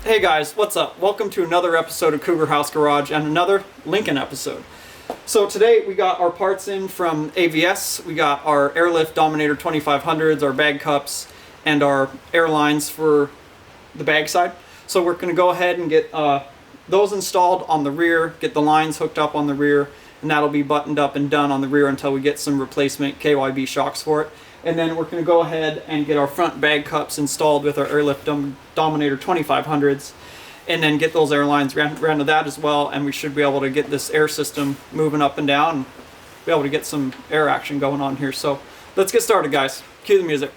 Hey guys, what's up? Welcome to another episode of Cougar House Garage and another Lincoln episode. So today we got our parts in from AVS. We got our Airlift Dominator 2500s, our bag cups, and our air lines for the bag side. So we're going to go ahead and get those installed on the rear, get the lines hooked up on the rear, and that'll be buttoned up and done on the rear until we get some replacement KYB shocks for it. And then we're going to go ahead and get our front bag cups installed with our Airlift Dominator 2500s, and then get those airlines ran to that as well, and we should be able to get this air system moving up and down and be able to get some air action going on here. So let's get started, guys. Cue the music.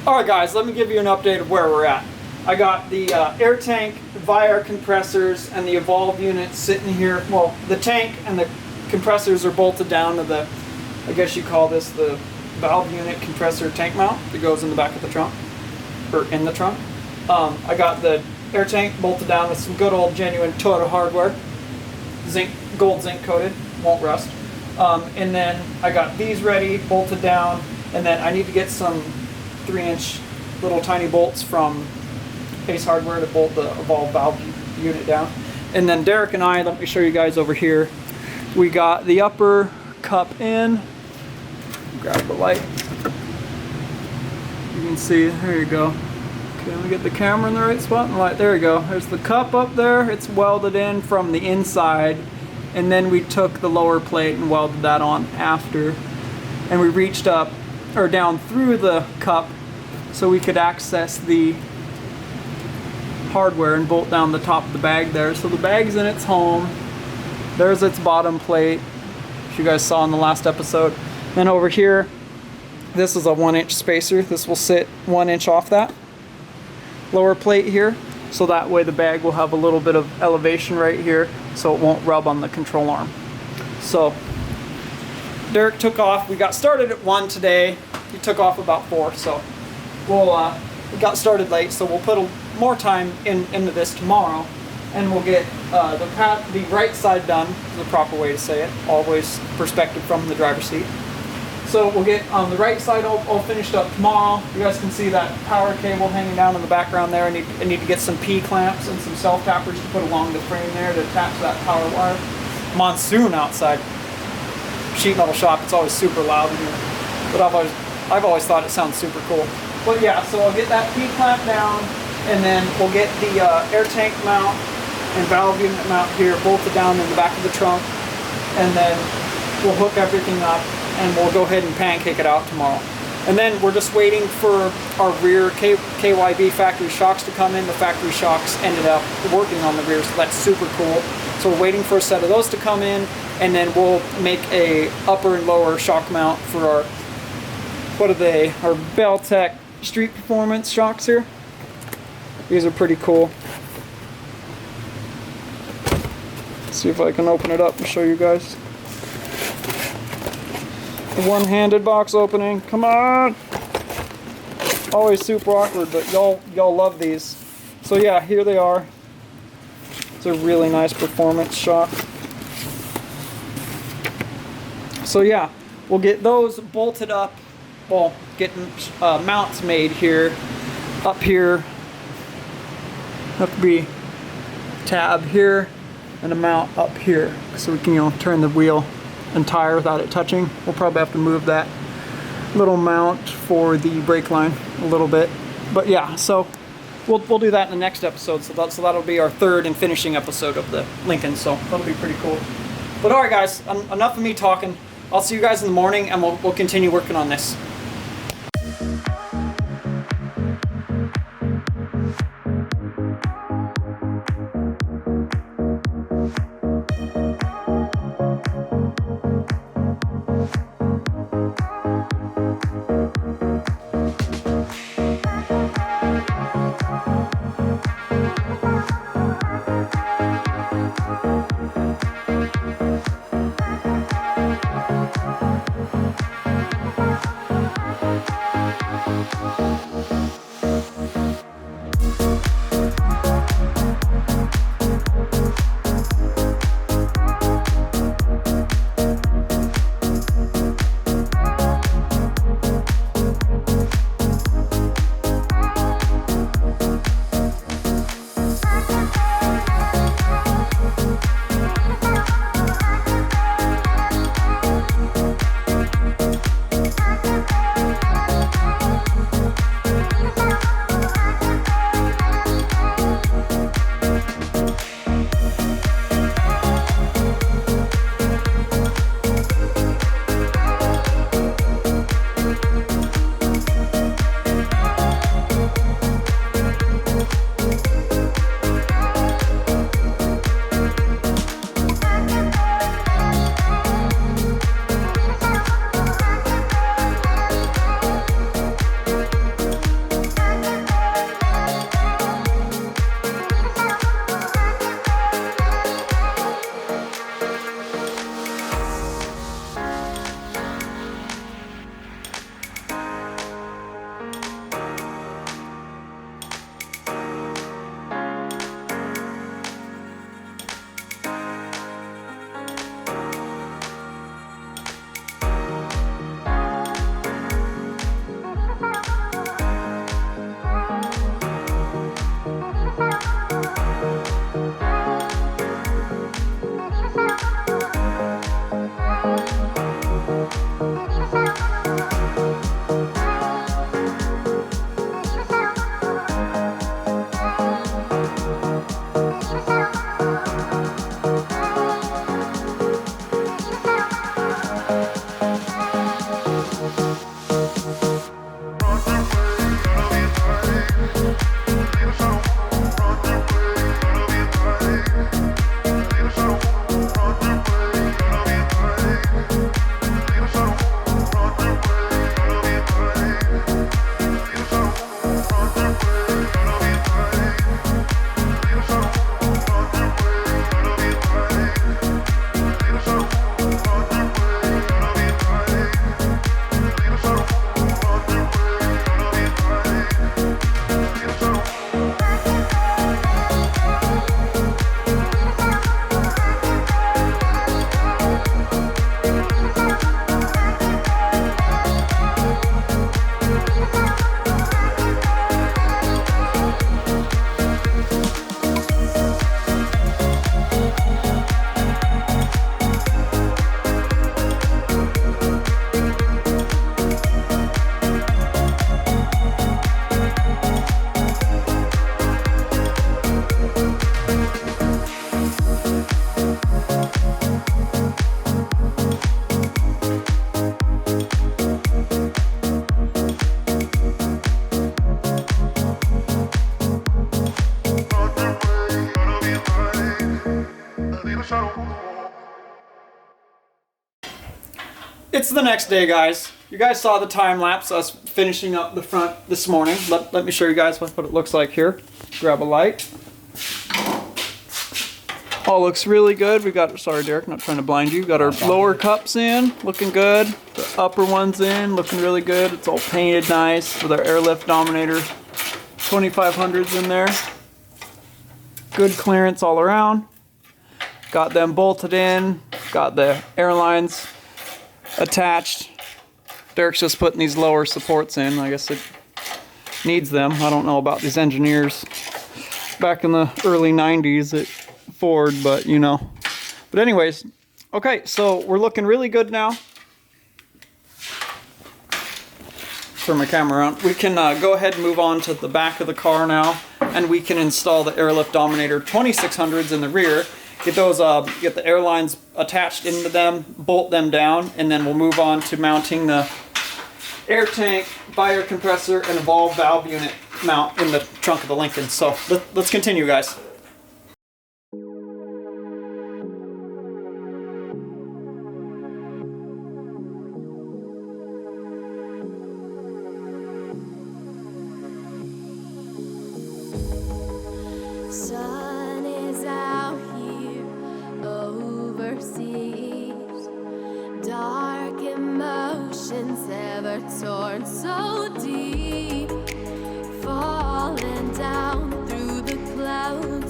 Alright guys, let me give you an update of where we're at. I got the air tank, Viar compressors, and the Evolve unit sitting here. Well, the tank and the compressors are bolted down to the, I guess you call this the valve unit compressor tank mount that goes in the back of the trunk, or in the trunk. I got the air tank bolted down with some good old genuine Toyota hardware, gold zinc coated, won't rust. And then I got these ready, bolted down, and then I need to get some 3-inch little tiny bolts from Pace Hardware to bolt the Evolve valve unit down. And then Derek and I, let me show you guys over here. We got the upper cup in. Grab the light. You can see, there you go. Okay, let me get the camera in the right spot and light. There you go. There's the cup up there. It's welded in from the inside. And then we took the lower plate and welded that on after. And we reached up, or down through the cup so we could access the hardware and bolt down the top of the bag there. So the bag's in its home. There's its bottom plate, which you guys saw in the last episode. Then over here, this is a 1-inch spacer. This will sit 1 inch off that lower plate here. So that way the bag will have a little bit of elevation right here so it won't rub on the control arm. So Derek took off. We got started at 1 today. He took off about 4, so we got started late, so we'll put more time into this tomorrow, and we'll get the right side done, is the proper way to say it, always perspective from the driver's seat. So we'll get on the right side all finished up tomorrow. You guys can see that power cable hanging down in the background there. I need to get some P-clamps and some self-tappers to put along the frame there to attach that power wire. Monsoon outside. Sheet metal shop, it's always super loud in here. But I've always thought it sounds super cool. But yeah, so I'll get that P-clamp down, and then we'll get the air tank mount and valve unit mount here bolted down in the back of the trunk, and then we'll hook everything up and we'll go ahead and pancake it out tomorrow. And then we're just waiting for our rear KYB factory shocks to come in. The factory shocks ended up working on the rear, so that's super cool. So we're waiting for a set of those to come in, and then we'll make a upper and lower shock mount for our, what are they, our Beltec Street Performance shocks here. These are pretty cool. Let's see if I can open it up and show you guys. The one-handed box opening, come on! Always super awkward, but y'all love these. So yeah, here they are. It's a really nice performance shock. So yeah, we'll get those bolted up. Well, getting mounts made here, up here. Have to be tab here and a mount up here, so we can turn the wheel and tire without it touching. We'll probably have to move that little mount for the brake line a little bit, but yeah, so we'll do that in the next episode. So that'll be our third and finishing episode of the Lincoln, so that'll be pretty cool. But alright guys, enough of me talking. I'll see you guys in the morning, and we'll continue working on this. It's the next day, guys. You guys saw the time lapse, us finishing up the front this morning. Let me show you guys what it looks like here. Grab a light. All looks really good. We've got, sorry Derek, not trying to blind you. Got our lower cups in, looking good. The upper one's in, looking really good. It's all painted nice with our Airlift Dominator 2500s in there. Good clearance all around. Got them bolted in. Got the airlines attached. Derek's just putting these lower supports in. I guess it needs them. I don't know about these engineers back in the early 90s at Ford, but you know. But anyways, okay, so we're looking really good now. Turn my camera on. We can go ahead and move on to the back of the car now, and we can install the Airlift Dominator 2600s in the rear. Get those, get the airlines attached into them, bolt them down, and then we'll move on to mounting the air tank, fire compressor, and a valve unit mount in the trunk of the Lincoln. So let's continue, guys. Sun is out here overseas. Dark emotions ever torn so deep, falling down through the clouds.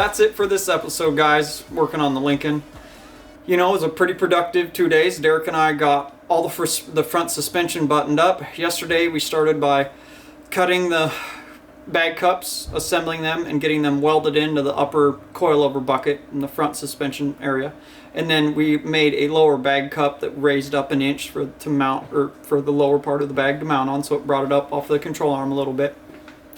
that's it for this episode, guys. Working on the Lincoln. You know, it was a pretty productive 2 days. Derek and I got all the front suspension buttoned up. Yesterday we started by cutting the bag cups, assembling them, and getting them welded into the upper coilover bucket in the front suspension area. And then we made a lower bag cup that raised up an inch for the lower part of the bag to mount on, so it brought it up off the control arm a little bit.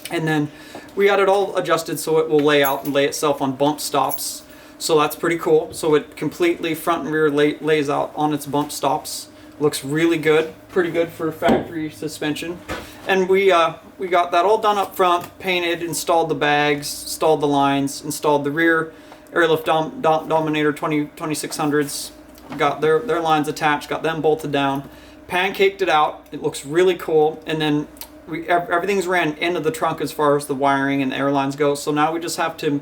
And then we got it all adjusted so it will lay out and lay itself on bump stops. So that's pretty cool. So it completely front and rear lays out on its bump stops. Looks really good, pretty good for factory suspension. And we got that all done up front, painted, installed the bags, installed the lines, installed the rear Airlift Dominator 2600s. Got their lines attached, got them bolted down, pancaked it out. It looks really cool. And then everything's ran into the trunk as far as the wiring and the air lines go. So now we just have to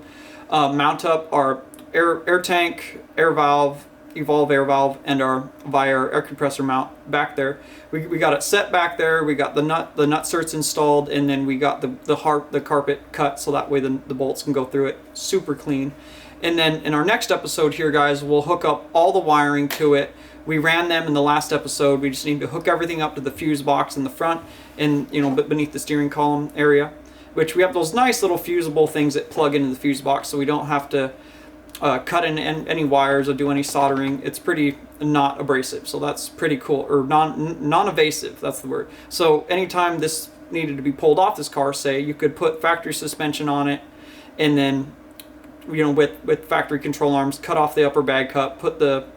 mount up our air tank, air valve, evolve air valve, and our air compressor mount back there. We got it set back there. We got the nut certs installed, and then we got the carpet cut so that way the bolts can go through it super clean. And then in our next episode here, guys, we'll hook up all the wiring to it. We ran them in the last episode. We just need to hook everything up to the fuse box in the front and, you know, beneath the steering column area, which we have those nice little fusible things that plug into the fuse box, so we don't have to cut in any wires or do any soldering. It's pretty not abrasive, so that's pretty cool, or non-evasive, that's the word. So anytime this needed to be pulled off this car, say, you could put factory suspension on it, and then, you know, with factory control arms, cut off the upper bag cup, put the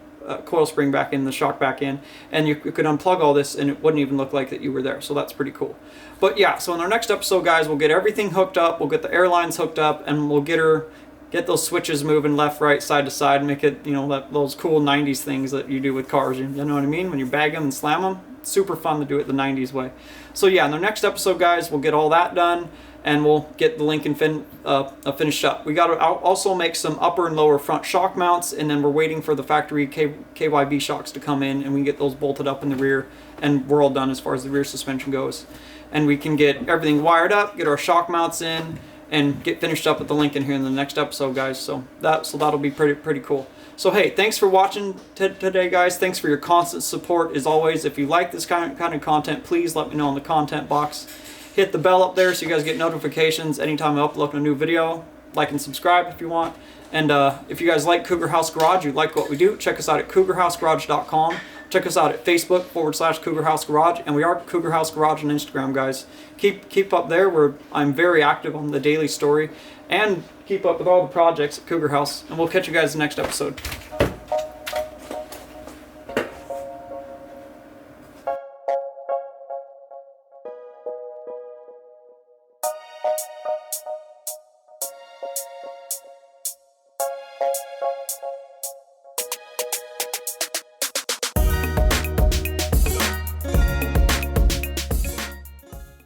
coil spring back in, the shock back in, and you could unplug all this and it wouldn't even look like that you were there. So that's pretty cool. But yeah, so in our next episode, guys, we'll get everything hooked up, we'll get the airlines hooked up, and we'll get those switches moving left, right, side to side, make it, you know, those cool 90s things that you do with cars. You know what I mean? When you bag them and slam them, it's super fun to do it the 90s way. So yeah, in the next episode, guys, we'll get all that done, and we'll get the Lincoln finished up. We got to also make some upper and lower front shock mounts, and then we're waiting for the factory KYB shocks to come in, and we can get those bolted up in the rear, and we're all done as far as the rear suspension goes. And we can get everything wired up, get our shock mounts in, and get finished up with the Lincoln here in the next episode, guys. So that'll be pretty cool. So hey, thanks for watching today, guys. Thanks for your constant support as always. If you like this kind of content, please let me know in the content box. Hit the bell up there so you guys get notifications anytime I upload a new video. Like and subscribe if you want. And if you guys like Cougar House Garage, you like what we do, check us out at cougarhousegarage.com. Check us out at Facebook /Cougar House Garage, and we are Cougar House Garage on Instagram, guys. Keep up there, where I'm very active on the daily story, and keep up with all the projects at Cougar House. And we'll catch you guys in the next episode.